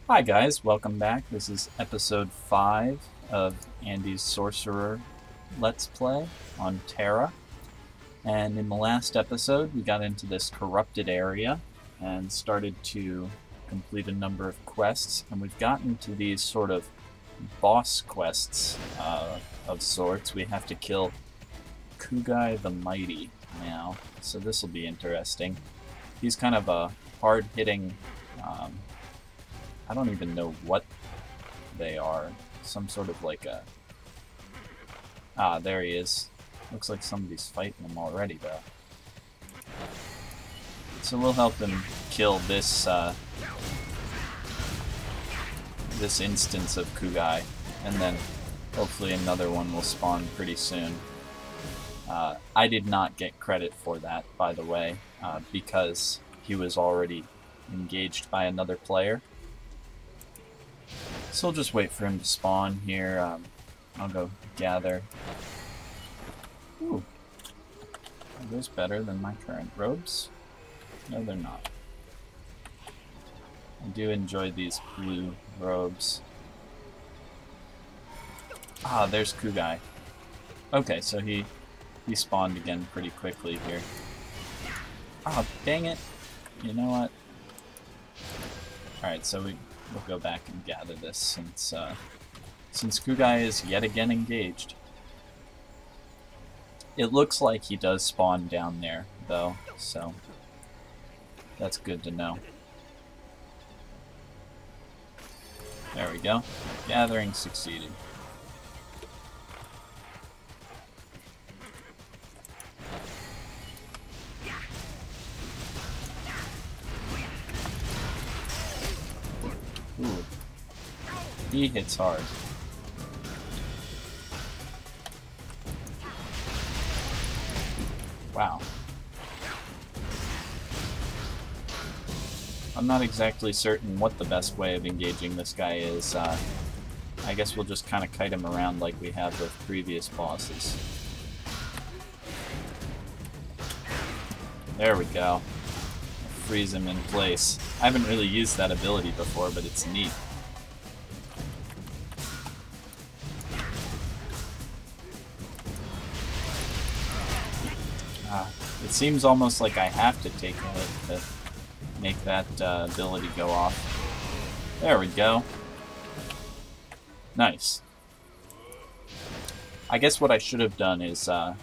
Hi guys, welcome back. This is episode 5 of Andy's Sorcerer Let's Play on Tera. And in the last episode, we got into this corrupted area and started to complete a number of quests. And we've gotten to these sort of boss quests of sorts. We have to kill Kugai the Mighty now, so this will be interesting. He's kind of a hard-hitting... I don't even know what they are. Some sort of like a... Ah, there he is. Looks like somebody's fighting him already, though. So we'll help him kill this, this instance of Kugai, and then hopefully another one will spawn pretty soon. I did not get credit for that, by the way, because he was already engaged by another player. So we'll just wait for him to spawn here. I'll go gather. Ooh. Are those better than my current robes? No, they're not. I do enjoy these blue robes. Ah, there's Kugai. Okay, so he spawned again pretty quickly here. Ah, dang it! You know what? Alright, so we'll go back and gather this since Kugai is yet again engaged. It looks like he does spawn down there, though, so that's good to know. There we go. Gathering succeeded. Ooh. He hits hard. Wow. I'm not exactly certain what the best way of engaging this guy is. I guess we'll just kind of kite him around like we have with previous bosses. There we go. Freeze him in place. I haven't really used that ability before, but it's neat. It seems almost like I have to take a hit to make that ability go off. There we go. Nice. I guess what I should have done is I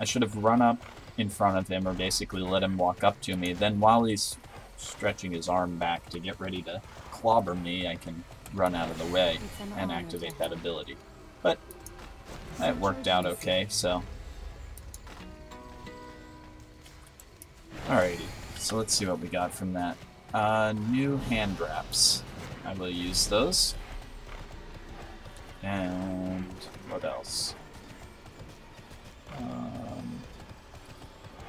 should have run up in front of him, or basically let him walk up to me. Then while he's stretching his arm back to get ready to clobber me, I can run out of the way and activate that ability. But that worked out okay, so... Alrighty, so let's see what we got from that. New hand wraps. I will use those. And what else?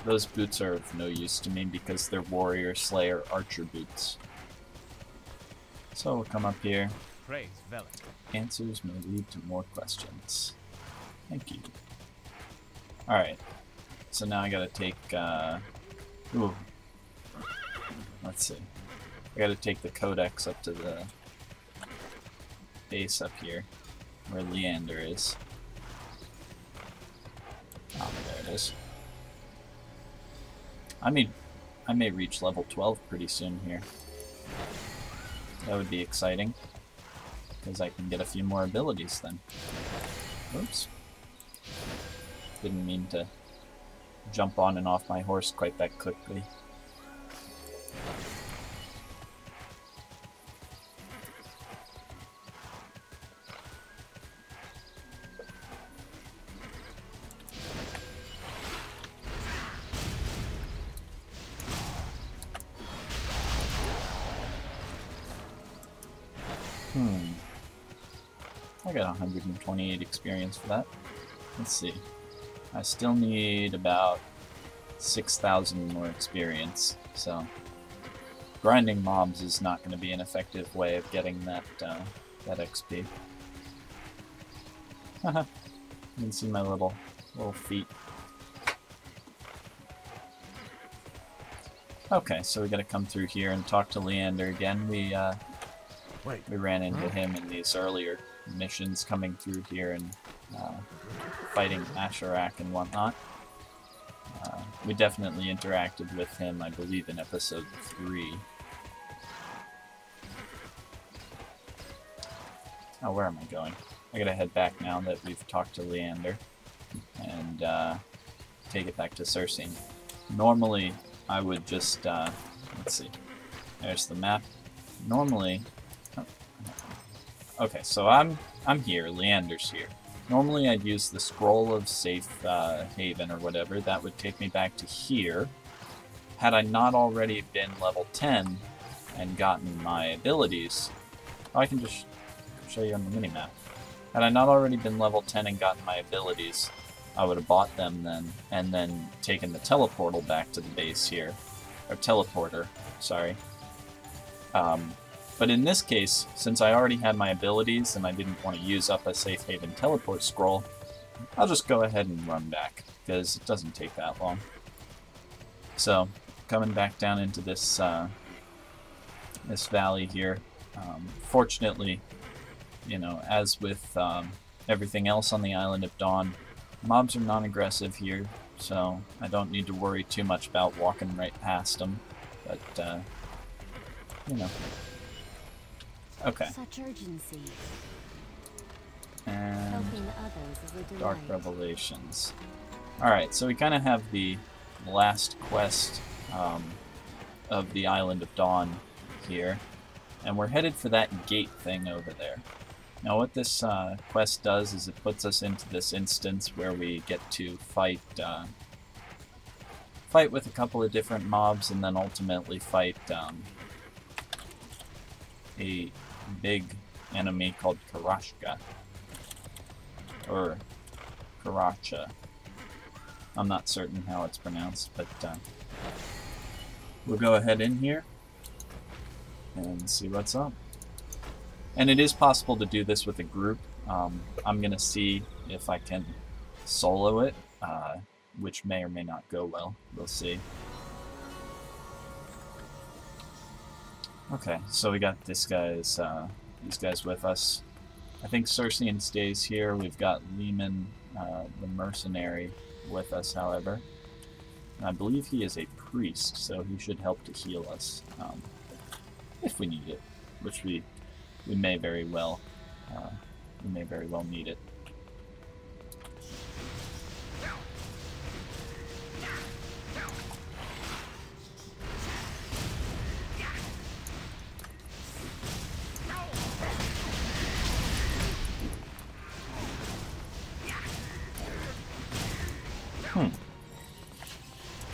Those boots are of no use to me because they're Warrior Slayer Archer boots. So we'll come up here. Answers may lead to more questions. Thank you. Alright. So now I gotta take, ooh. Let's see. I gotta take the Codex up to the base up here, where Leander is. Oh, there it is. I may reach level 12 pretty soon here. That would be exciting, because I can get a few more abilities then. Oops. Didn't mean to jump on and off my horse quite that quickly. I got 128 experience for that. Let's see. I still need about 6,000 more experience, so grinding mobs is not going to be an effective way of getting that that XP. Haha. You can see my little feet. Okay, so we gotta come through here and talk to Leander again. We We ran into him in these earlier missions coming through here and fighting Asherak and whatnot. We definitely interacted with him, I believe, in episode 3. Oh, where am I going? I gotta head back now that we've talked to Leander and take it back to Circe. Normally, I would just, let's see, there's the map. Normally, okay, so I'm here, Leander's here. Normally I'd use the Scroll of Safe Haven or whatever. That would take me back to here. Had I not already been level 10 and gotten my abilities... Oh, I can just show you on the minimap. Had I not already been level 10 and gotten my abilities, I would have bought them then, and then taken the teleportal back to the base here. Or teleporter, sorry. But in this case, since I already had my abilities and I didn't want to use up a Safe Haven teleport scroll, I'll just go ahead and run back, because it doesn't take that long. So, coming back down into this, this valley here, fortunately, you know, as with everything else on the Island of Dawn, mobs are non-aggressive here, so I don't need to worry too much about walking right past them, but, you know. Okay. Such urgency. And Helping others is a delight. Dark Revelations. Alright, so we kind of have the last quest of the Island of Dawn here, and we're headed for that gate thing over there. Now what this quest does is it puts us into this instance where we get to fight with a couple of different mobs and then ultimately fight a big enemy called Karashka. Or Karacha. I'm not certain how it's pronounced, but we'll go ahead in here and see what's up. And it is possible to do this with a group. I'm going to see if I can solo it, which may or may not go well. We'll see. Okay, so we got these guys with us. I think Circean stays here. We've got Lehman, the mercenary, with us, however. And I believe he is a priest, so he should help to heal us if we need it, which we may very well need it.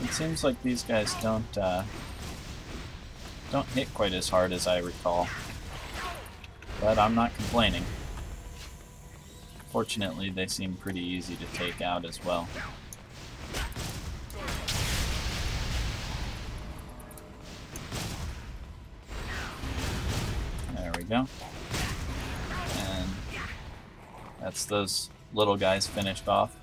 It seems like these guys don't hit quite as hard as I recall, but I'm not complaining. Fortunately, they seem pretty easy to take out as well. There we go. And that's those little guys finished off.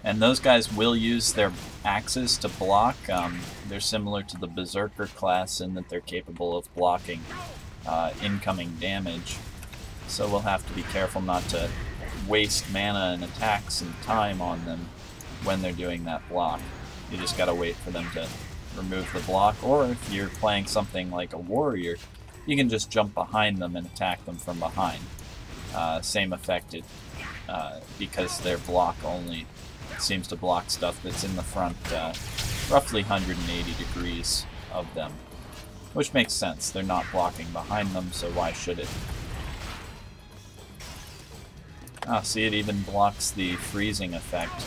And those guys will use their axes to block. They're similar to the Berserker class in that they're capable of blocking incoming damage. So we'll have to be careful not to waste mana and attacks and time on them when they're doing that block. You just gotta wait for them to remove the block, or if you're playing something like a warrior, you can just jump behind them and attack them from behind. Same effect, because their block only seems to block stuff that's in the front, roughly 180 degrees of them. Which makes sense, they're not blocking behind them, so why should it? Ah, see, it even blocks the freezing effect.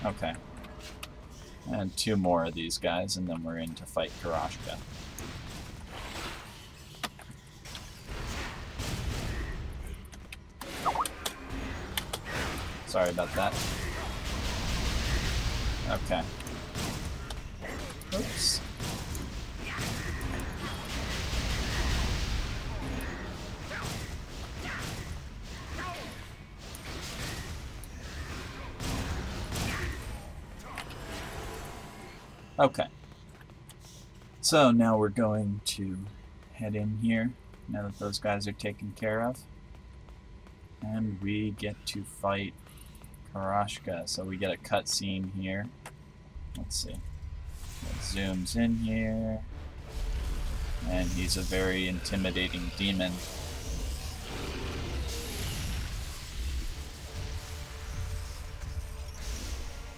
Okay. And 2 more of these guys, and then we're in to fight Karashka. Sorry about that. Okay. Oops. Okay. So now we're going to head in here, now that those guys are taken care of. And we get to fight Arachnaea. So we get a cutscene here. Let's see. It zooms in here. And he's a very intimidating demon.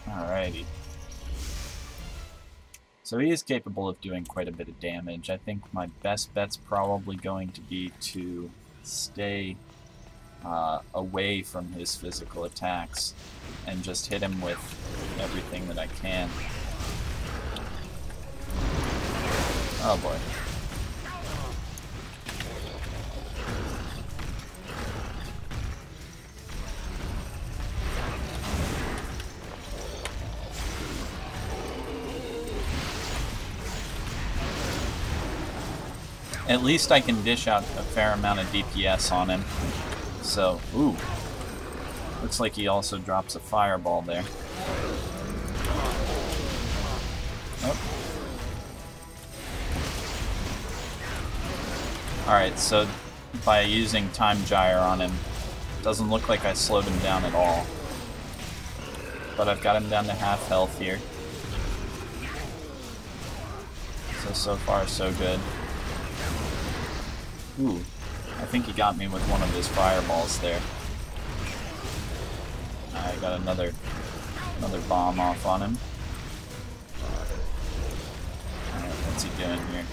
Alrighty. So he is capable of doing quite a bit of damage. I think my best bet's probably going to be to stay away from his physical attacks and just hit him with everything that I can. Oh boy. At least I can dish out a fair amount of DPS on him. So, ooh. Looks like he also drops a fireball there. Oh. Alright, so by using Time Gyre on him, doesn't look like I slowed him down at all. But I've got him down to half health here. So far so good. Ooh, I think he got me with one of his fireballs there. I got another bomb off on him. Alright, what's he doing here?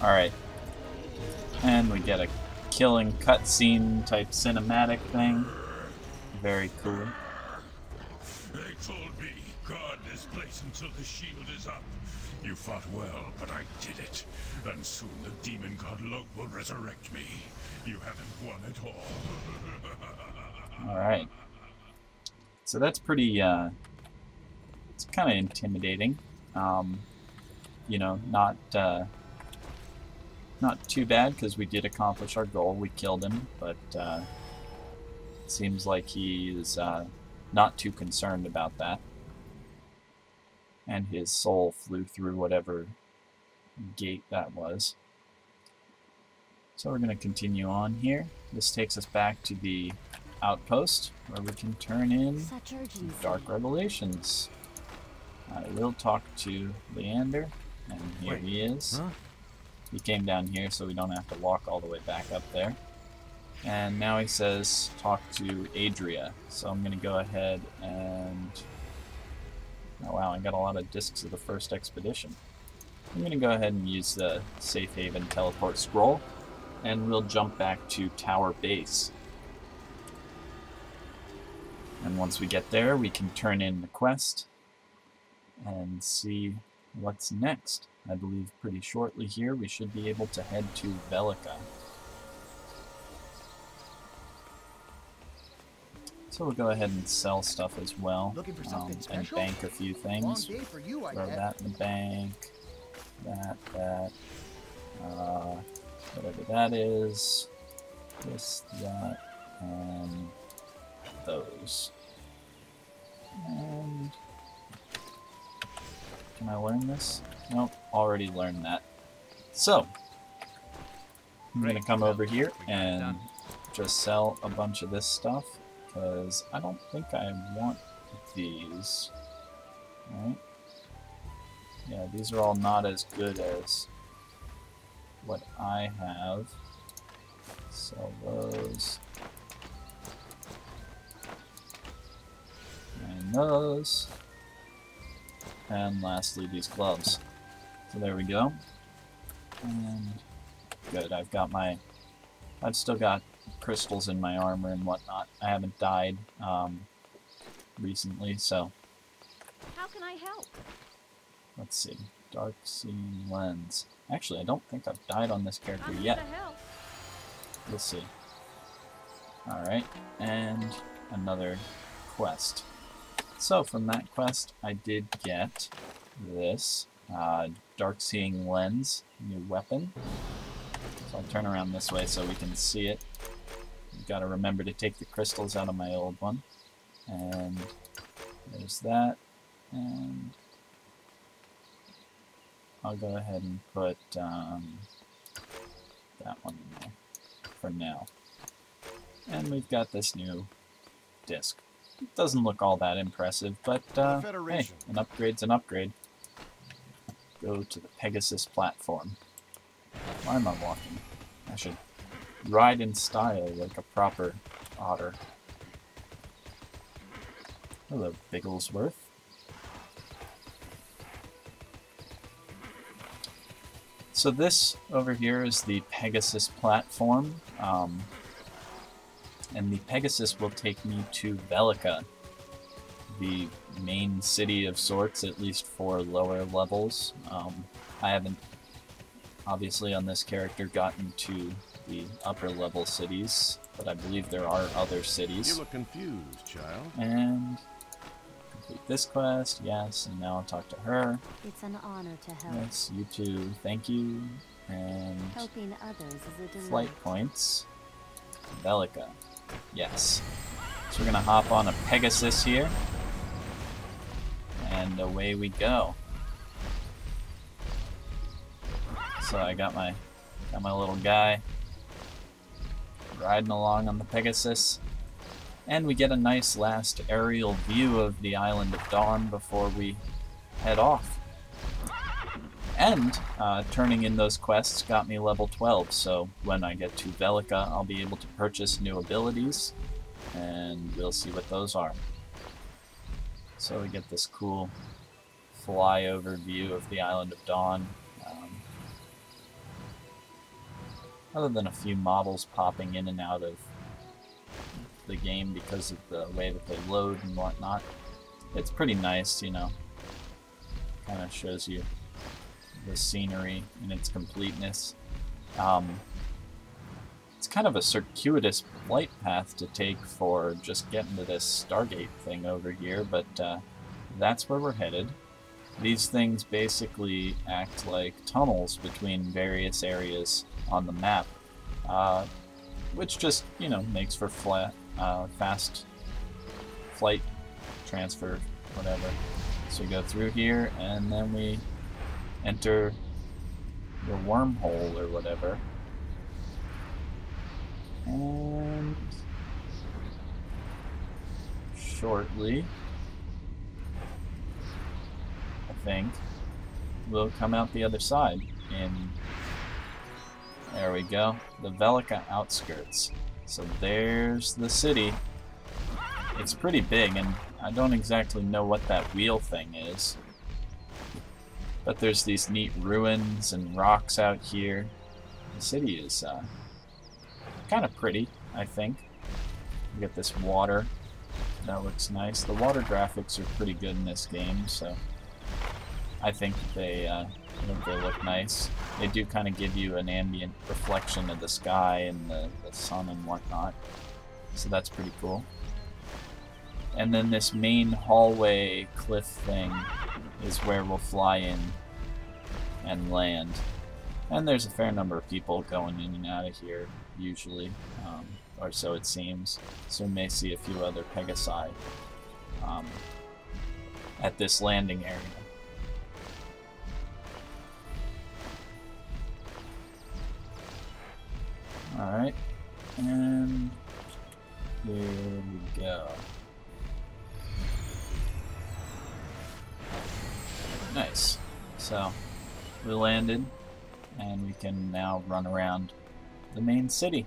Alright. And we get a killing cutscene type cinematic thing. Very cool. They told me, guard this place until the shield is up. You fought well, but I did it. And soon the demon god Loke will resurrect me. You haven't won at all. Alright. So that's pretty, it's kind of intimidating. You know, not too bad, because we did accomplish our goal. We killed him, but it seems like he is not too concerned about that. And his soul flew through whatever gate that was. So we're going to continue on here. This takes us back to the outpost, where we can turn in Dark Revelations. I will talk to Leander, and here he is. Huh? He came down here, so we don't have to walk all the way back up there. And now he says, talk to Adria. So I'm going to go ahead and... Oh wow, I got a lot of discs of the first expedition. I'm going to go ahead and use the Safe Haven Teleport Scroll, and we'll jump back to Tower Base. And once we get there, we can turn in the quest and see what's next. I believe pretty shortly here we should be able to head to Velica. So we'll go ahead and sell stuff as well, and bank a few things. Throw that in the bank, that, whatever that is, this, that, and those. And can I learn this? Nope, already learned that. So, I'm going to come over here and just sell a bunch of this stuff, because I don't think I want these. Right? Yeah, these are all not as good as what I have. Sell those. And those. And lastly, these gloves. So there we go. And good, I've still got crystals in my armor and whatnot. I haven't died recently, so... How can I help? Let's see. Dark Seeing Lens. Actually, I don't think I've died on this character yet. We'll see. Alright, and another quest. So, from that quest, I did get this Dark Seeing Lens, new weapon. So I'll turn around this way so we can see it. Got to remember to take the crystals out of my old one. And there's that. And I'll go ahead and put that one in there for now. And we've got this new disc. It doesn't look all that impressive, but hey, an upgrade's an upgrade. Go to the Pegasus platform. Why am I walking? I should ride in style like a proper otter. Hello, Bigglesworth. So this over here is the Pegasus platform, and the Pegasus will take me to Velica, the main city of sorts, at least for lower levels. I haven't, obviously on this character, gotten to the upper level cities, but I believe there are other cities. You look confused, child. And complete this quest, yes, and now I'll talk to her. It's an honor to help. Yes, you too, thank you. And Helping others is a delight. flight points. Velica, yes. So we're gonna hop on a Pegasus here, and away we go. So I got my little guy riding along on the Pegasus, and we get a nice last aerial view of the Island of Dawn before we head off. And turning in those quests got me level 12, so when I get to Velica, I'll be able to purchase new abilities, and we'll see what those are. So we get this cool flyover view of the Island of Dawn. Other than a few models popping in and out of the game because of the way that they load and whatnot, it's pretty nice, you know. Kind of shows you the scenery in its completeness. It's kind of a circuitous flight path to take for just getting to this Stargate thing over here, but that's where we're headed. These things basically act like tunnels between various areas on the map, which just, you know, makes for fast flight transfer, whatever. So we go through here, and then we enter the wormhole or whatever. And shortly, I think, we'll come out the other side in, there we go, the Velica outskirts. So there's the city. It's pretty big, and I don't exactly know what that wheel thing is. But there's these neat ruins and rocks out here. The city is kind of pretty, I think. We get this water. That looks nice. The water graphics are pretty good in this game, so I think they look nice. They do kind of give you an ambient reflection of the sky and the sun and whatnot, so that's pretty cool. And then this main hallway cliff thing is where we'll fly in and land. And there's a fair number of people going in and out of here, usually, or so it seems. So we may see a few other Pegasi at this landing area. Alright, and here we go. Nice. So, we landed, and we can now run around the main city.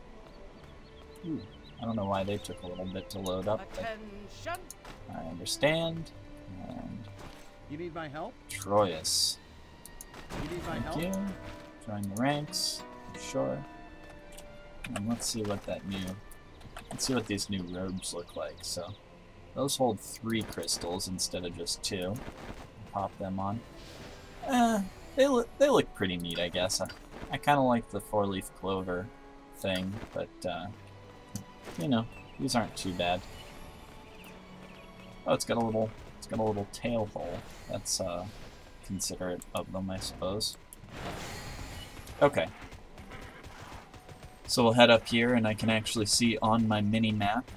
Ooh, I don't know why they took a little bit to load up, but I understand. And You need my help? Troyus. You need my Thank help? you. Join the ranks. Sure. And let's see what these new robes look like. So, those hold 3 crystals instead of just 2. Pop them on. They look pretty neat, I guess. I kind of like the 4-leaf clover thing, but you know, these aren't too bad. Oh, it's got a little tail hole. That's considerate of them, I suppose. Okay. So we'll head up here, and I can actually see on my mini-map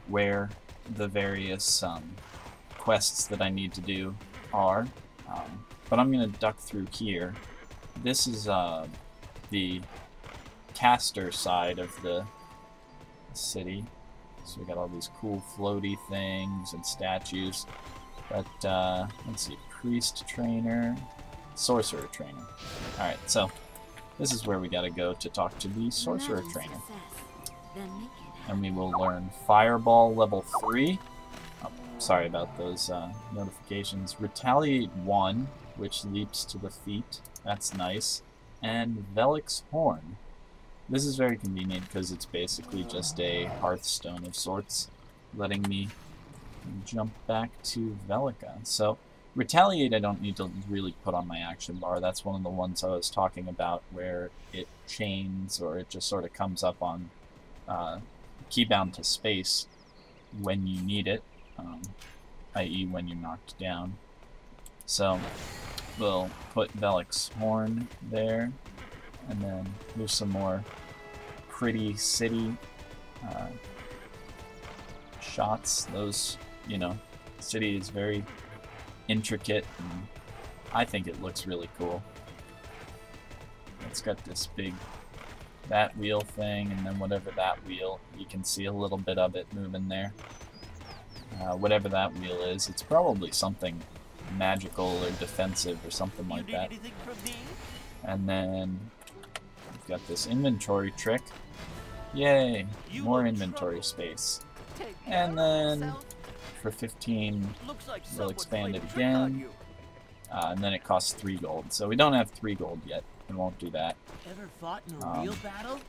where the various quests that I need to do are. But I'm going to duck through here. This is the caster side of the city. So we got all these cool floaty things and statues. But let's see, priest trainer, sorcerer trainer. Alright, so this is where we gotta go to talk to the sorcerer trainer. And we will learn Fireball level 3. Oh, sorry about those notifications. Retaliate 1, which leaps to the feet. That's nice. And Velic's Horn. This is very convenient because it's basically just a Hearthstone of sorts, letting me jump back to Velica. So, Retaliate I don't need to really put on my action bar. That's one of the ones I was talking about where it chains or it just sort of comes up on keybound to space when you need it, i.e. when you're knocked down. So, we'll put Velic's Horn there, and then there's some more pretty city shots. Those, you know, city is very intricate, and I think it looks really cool. It's got this big that wheel thing, and then whatever that wheel, you can see a little bit of it moving there. Whatever that wheel is, it's probably something magical or defensive or something like that. And then we've got this inventory trick. Yay! More inventory space. And then for 15, we'll expand it again. And then it costs 3 gold. So we don't have 3 gold yet. We won't do that. Ever fought in a real battle?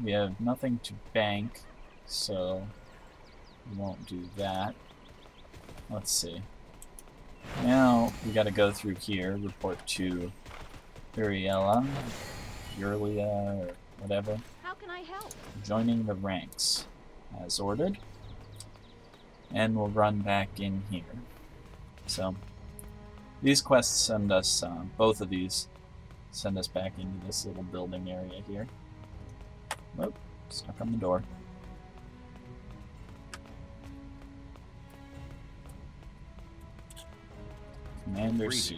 We have nothing to bank, so we won't do that. Let's see. Now we gotta go through here, report to Uriella, or whatever. How can I help? Joining the ranks as ordered. And we'll run back in here. So these quests send us, both of these send us back into this little building area here. Oh, stuck on the door. Commander Seer.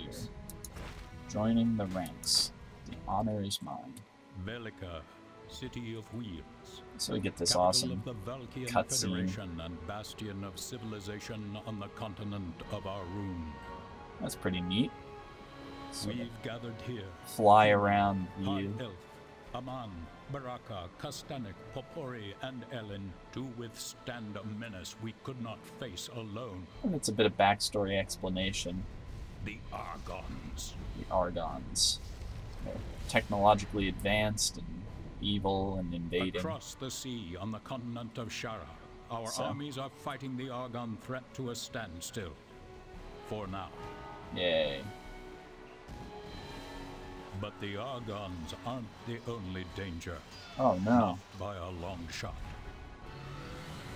Joining the ranks. The honor is mine. Velica, city of wheels. So we get this Capital awesome of the Valkian cutscene. Federation and bastion of civilization on the continent of Arun. That's pretty neat. So We've gathered here. fly around High you. Elf, Aman, Baraka, Kastanik, Popori, and Ellen to withstand a menace we could not face alone. And it's a bit of backstory explanation. The Argons. The Argons. They're technologically advanced and evil and invading. Across the sea on the continent of Shara, our armies are fighting the Argon threat to a standstill. For now. Yay. But the Argons aren't the only danger. Oh no. By a long shot.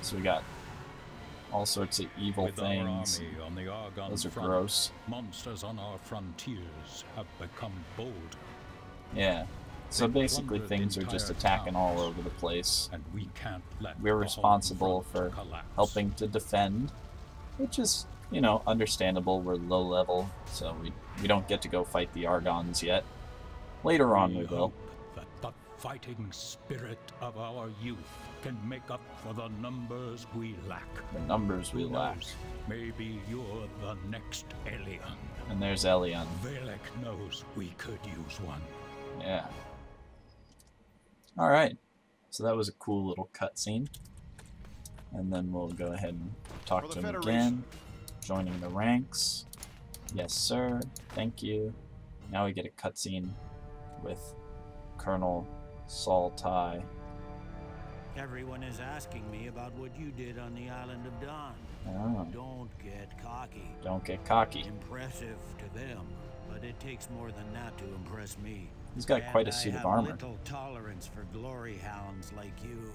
So we got all sorts of evil With things. our army on the Argon Those are front, gross. monsters on our frontiers have become bold. Yeah. So They basically plundered things are just entire attacking all towns. over the place. And we can't let We're the whole responsible front for collapse. helping to defend, which is, you know, understandable. We're low level, so we don't get to go fight the Argons yet. Later on we will. hope that the fighting spirit of our youth can make up for the numbers we lack. The numbers we Who lack. knows? Maybe you're the next alien. And there's Elion. Velek knows we could use one. Yeah. Alright. So that was a cool little cutscene. And then we'll go ahead and talk to him again. Joining the ranks. Yes, sir. Thank you. Now we get a cutscene with Colonel Saltai. Everyone is asking me about what you did on the island of Dawn. Oh, Don't get cocky. don't get cocky. Impressive to them, but it takes more than that to impress me. He's got quite a And suit I of have armor. little tolerance for glory hounds like you.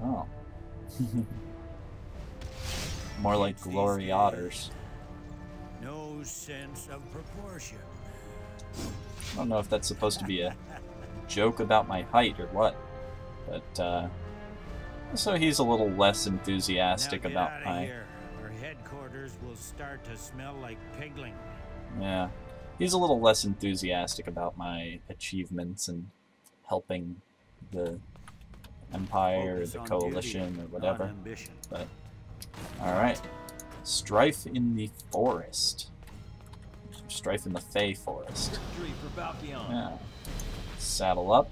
Oh. More like Kids these glory days, otters. No sense of proportion. I don't know if that's supposed to be a joke about my height or what, but So he's a little less enthusiastic Now get about outta my... here, or headquarters will start to smell like pigling. Yeah. He's a little less enthusiastic about my achievements and helping the Empire Focus or the on Coalition duty, or whatever. not ambition. But, alright. Strife in the Forest. Strife in the Fey Forest. Yeah. Saddle up.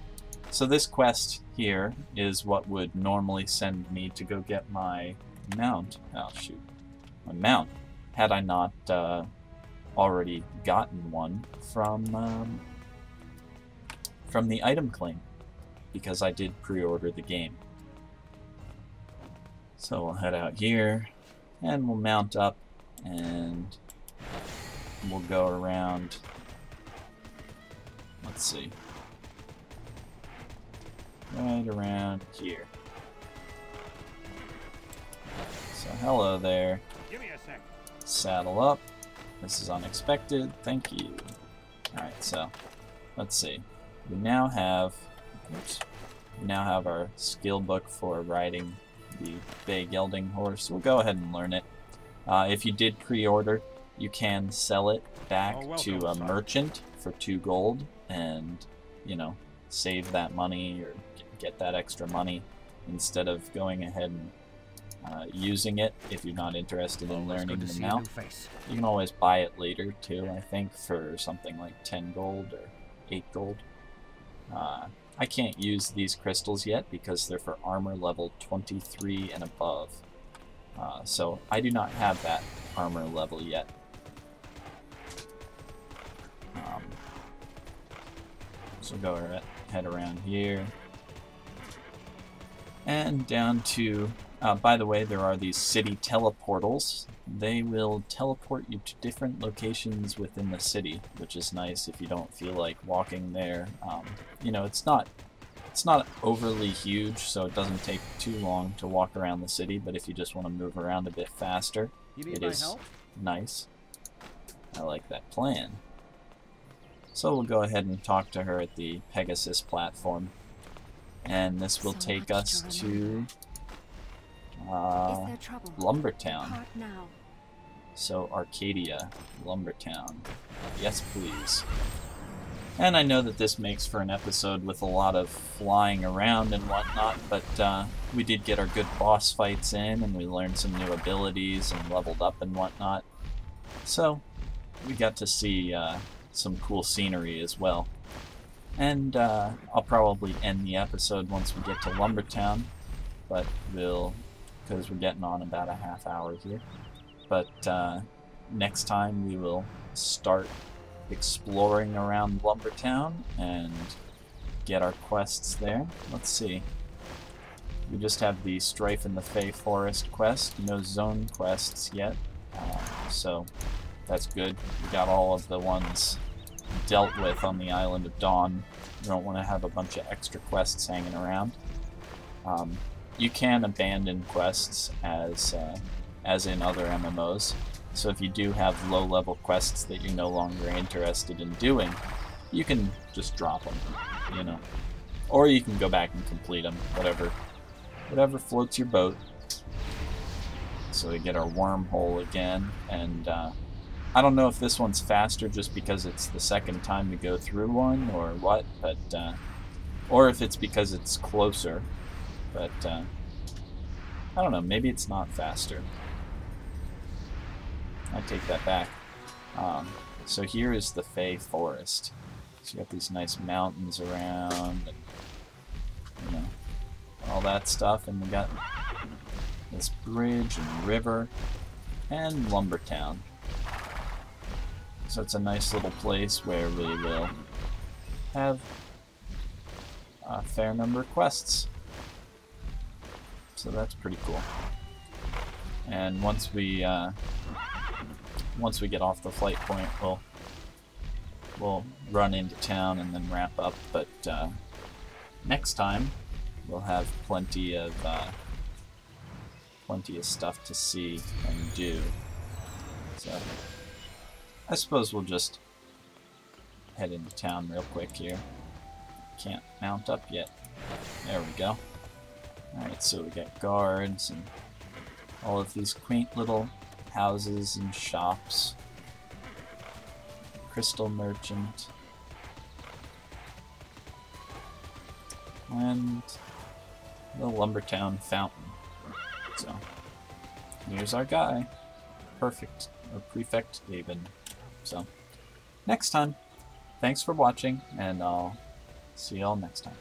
So this quest here is what would normally send me to go get my mount. Oh, shoot. My mount. Had I not already gotten one from the item claim. Because I did pre-order the game. So we'll head out here. And we'll mount up. And we'll go around. Let's see. Right around here. So hello there. Give me a sec. Saddle up. This is unexpected. Thank you. Alright, so let's see. We now have our skill book for riding the Bay Gelding horse. We'll go ahead and learn it. If you did pre-order, you can sell it back to a merchant for 2 gold and, you know, save that money or get that extra money instead of going ahead and using it if you're not interested in learning the mount. You can always buy it later too, I think, for something like 10 gold or 8 gold. I can't use these crystals yet because they're for armor level 23 and above. So I do not have that armor level yet. So go head around here. And down to, by the way, there are these city teleportals. They will teleport you to different locations within the city, which is nice if you don't feel like walking there. You know, it's not overly huge, so it doesn't take too long to walk around the city, but if you just want to move around a bit faster, it is nice. I like that plan. So we'll go ahead and talk to her at the Pegasus platform. And this will take us to Lumbertown. So Arcadia, Lumbertown. Yes, please. And I know that this makes for an episode with a lot of flying around and whatnot, but we did get our good boss fights in, and we learned some new abilities and leveled up and whatnot. So we got to see some cool scenery as well. And I'll probably end the episode once we get to Lumbertown, but because we're getting on about a half hour here. But next time we will start exploring around Lumbertown and get our quests there. Let's see. We just have the Strife in the Fey Forest quest, no zone quests yet, so that's good. We got all of the ones dealt with on the Island of Dawn. You don't want to have a bunch of extra quests hanging around. You can abandon quests as in other MMOs. So if you do have low-level quests that you're no longer interested in doing, you can just drop them, you know. Or you can go back and complete them, whatever floats your boat. So we get our wormhole again, and I don't know if this one's faster just because it's the second time we go through one or what, but or if it's because it's closer, but I don't know, maybe it's not faster. I take that back. So here is the Fey Forest. So you got these nice mountains around, and, you know, all that stuff, and we got this bridge and river and Lumbertown. So it's a nice little place where we will have a fair number of quests. So that's pretty cool. And once we get off the flight point, we'll run into town and then wrap up. But next time we'll have plenty of stuff to see and do. So I suppose we'll just head into town real quick here. Can't mount up yet. There we go. Alright, so we got guards and all of these quaint little houses and shops. Crystal merchant. And the Lumbertown fountain. So, here's our guy. Perfect. Or Prefect David. So, next time. Thanks for watching, and I'll see y'all next time.